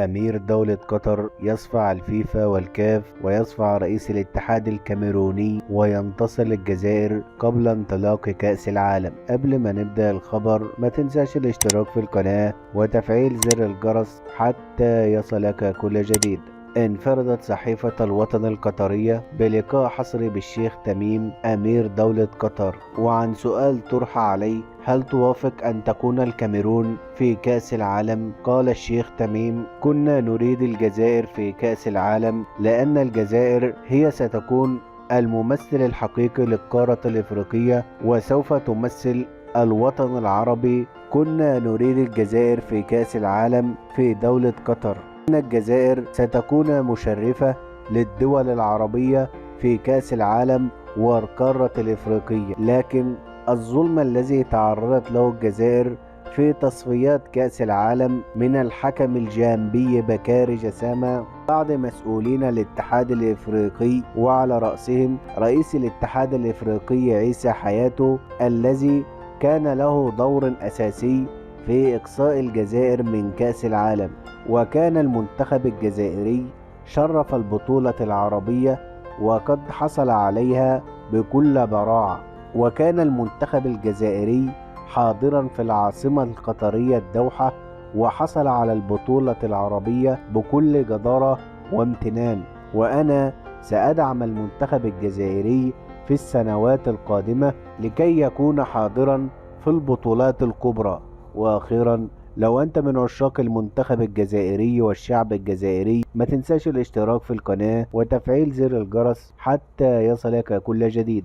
أمير دولة قطر يصفع الفيفا والكاف ويصفع رئيس الاتحاد الكاميروني وينتصر الجزائر قبل انطلاق كأس العالم. قبل ما نبدأ الخبر ما تنساش الاشتراك في القناة وتفعيل زر الجرس حتى يصلك كل جديد. انفردت صحيفة الوطن القطرية بلقاء حصري بالشيخ تميم أمير دولة قطر، وعن سؤال طرح عليه: هل توافق أن تكون الكاميرون في كأس العالم؟ قال الشيخ تميم: كنا نريد الجزائر في كأس العالم لأن الجزائر هي ستكون الممثل الحقيقي للقارة الإفريقية وسوف تمثل الوطن العربي. كنا نريد الجزائر في كأس العالم في دولة قطر، إن الجزائر ستكون مشرفة للدول العربية في كأس العالم والقارة الإفريقية، لكن الظلم الذي تعرضت له الجزائر في تصفيات كأس العالم من الحكم الجامبي بكاري جسامة بعض مسؤولين الاتحاد الإفريقي وعلى رأسهم رئيس الاتحاد الإفريقي عيسى حياته، الذي كان له دور أساسي في إقصاء الجزائر من كأس العالم. وكان المنتخب الجزائري شرف البطولة العربية وقد حصل عليها بكل براعة، وكان المنتخب الجزائري حاضرا في العاصمة القطرية الدوحة وحصل على البطولة العربية بكل جدارة وامتنان. وأنا سأدعم المنتخب الجزائري في السنوات القادمة لكي يكون حاضرا في البطولات الكبرى. وأخيرا، لو أنت من عشاق المنتخب الجزائري والشعب الجزائري ما تنساش الاشتراك في القناة وتفعيل زر الجرس حتى يصلك كل جديد.